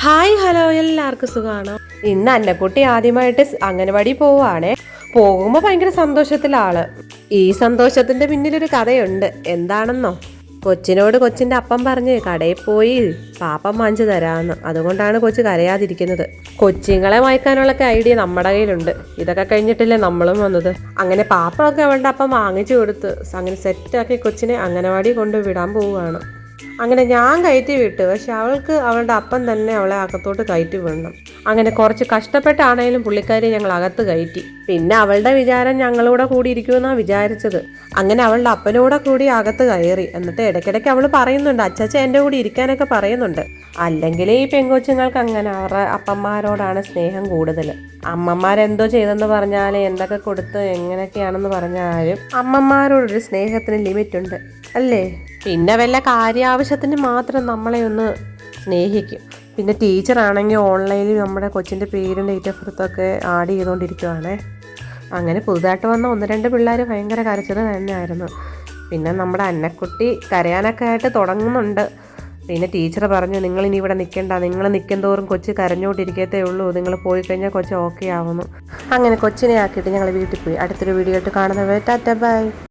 Hi hello, എല്ലാവർക്കും സുഖമാണോ? ഇന്ന് അന്നക്കുട്ടി ആദ്യമായിട്ട് അംഗനവാടി പോവാണേ. പോകുമ്പോൾ ഭയങ്കര സന്തോഷത്തിലാള്. ഈ സന്തോഷത്തിന്റെ പിന്നിലൊരു കഥയുണ്ട്. എന്താണെന്നോ? കൊച്ചിനോട് കൊച്ചിന്റെ അപ്പം പറഞ്ഞ് കടയിൽ പോയി പാപ്പം വാങ്ങിച്ചു തരാമെന്ന്. അതുകൊണ്ടാണ് കൊച്ചു കരയാതിരിക്കുന്നത്. കൊച്ചുങ്ങളെ വായിക്കാനുള്ള ഐഡിയ നമ്മുടെ കയ്യിലുണ്ട്. ഇതൊക്കെ കഴിഞ്ഞിട്ടില്ലേ നമ്മളും വന്നത്. അങ്ങനെ പാപ്പമൊക്കെ അവളുടെ അപ്പം വാങ്ങിച്ചു കൊടുത്ത് അങ്ങനെ സെറ്റാക്കി കൊച്ചിനെ അംഗനവാടി കൊണ്ട് വിടാൻ പോവുകയാണ്. അങ്ങനെ ഞാൻ കയറ്റി വിട്ടു. പക്ഷെ അവൾക്ക് അവളുടെ അപ്പം തന്നെ അവളെ അകത്തോട്ട് കയറ്റി വിടണം. അങ്ങനെ കുറച്ച് കഷ്ടപ്പെട്ടാണേലും പുള്ളിക്കാരി ഞങ്ങൾ അകത്ത് കയറ്റി. പിന്നെ അവളുടെ വിചാരം ഞങ്ങളൂടെ കൂടി ഇരിക്കുമെന്നാണ് വിചാരിച്ചത്. അങ്ങനെ അവളുടെ അപ്പനൂടെ കൂടി അകത്ത് കയറി. എന്നിട്ട് ഇടയ്ക്കിടയ്ക്ക് അവൾ പറയുന്നുണ്ട്, അച്ചാച്ച എൻ്റെ കൂടി ഇരിക്കാനൊക്കെ പറയുന്നുണ്ട്. അല്ലെങ്കിൽ ഈ പെങ്കൊച്ചുങ്ങൾക്ക് അങ്ങനെ അവരുടെ അപ്പന്മാരോടാണ് സ്നേഹം കൂടുതൽ. അമ്മമാരെന്തോ ചെയ്തെന്ന് പറഞ്ഞാൽ, എന്തൊക്കെ കൊടുത്ത് എങ്ങനെയൊക്കെയാണെന്ന് പറഞ്ഞാലും അമ്മമാരോടൊരു സ്നേഹത്തിന് ലിമിറ്റ് ഉണ്ട് അല്ലേ? പിന്നെ വല്ല കാര്യാവശ്യത്തിന് മാത്രം നമ്മളെ ഒന്ന് സ്നേഹിക്കും. പിന്നെ ടീച്ചറാണെങ്കിൽ ഓൺലൈനിൽ നമ്മുടെ കൊച്ചിൻ്റെ പേരും ഡേറ്റ് ഓഫ് ബർത്തൊക്കെ ആഡ് ചെയ്തുകൊണ്ടിരിക്കുവാണേ. അങ്ങനെ പുതുതായിട്ട് വന്ന 1-2 പിള്ളേർ ഭയങ്കര കരച്ചിൽ തന്നെയായിരുന്നു. പിന്നെ നമ്മുടെ അന്നക്കുട്ടി കരയാനൊക്കെ ആയിട്ട് തുടങ്ങുന്നുണ്ട്. പിന്നെ ടീച്ചർ പറഞ്ഞു, നിങ്ങളിനി ഇവിടെ നിൽക്കണ്ട, നിങ്ങൾ നിൽക്കും തോറും കൊച്ച് കരഞ്ഞോണ്ടിരിക്കത്തേ ഉള്ളൂ, നിങ്ങൾ പോയി കഴിഞ്ഞാൽ കൊച്ച് ഓക്കെ ആവുന്നു. അങ്ങനെ കൊച്ചിനെ ആക്കിയിട്ട് ഞങ്ങൾ വീട്ടിൽ പോയി. അടുത്തൊരു വീഡിയോ ആയിട്ട് കാണുന്നത് വരെ ടാറ്റ ബൈ.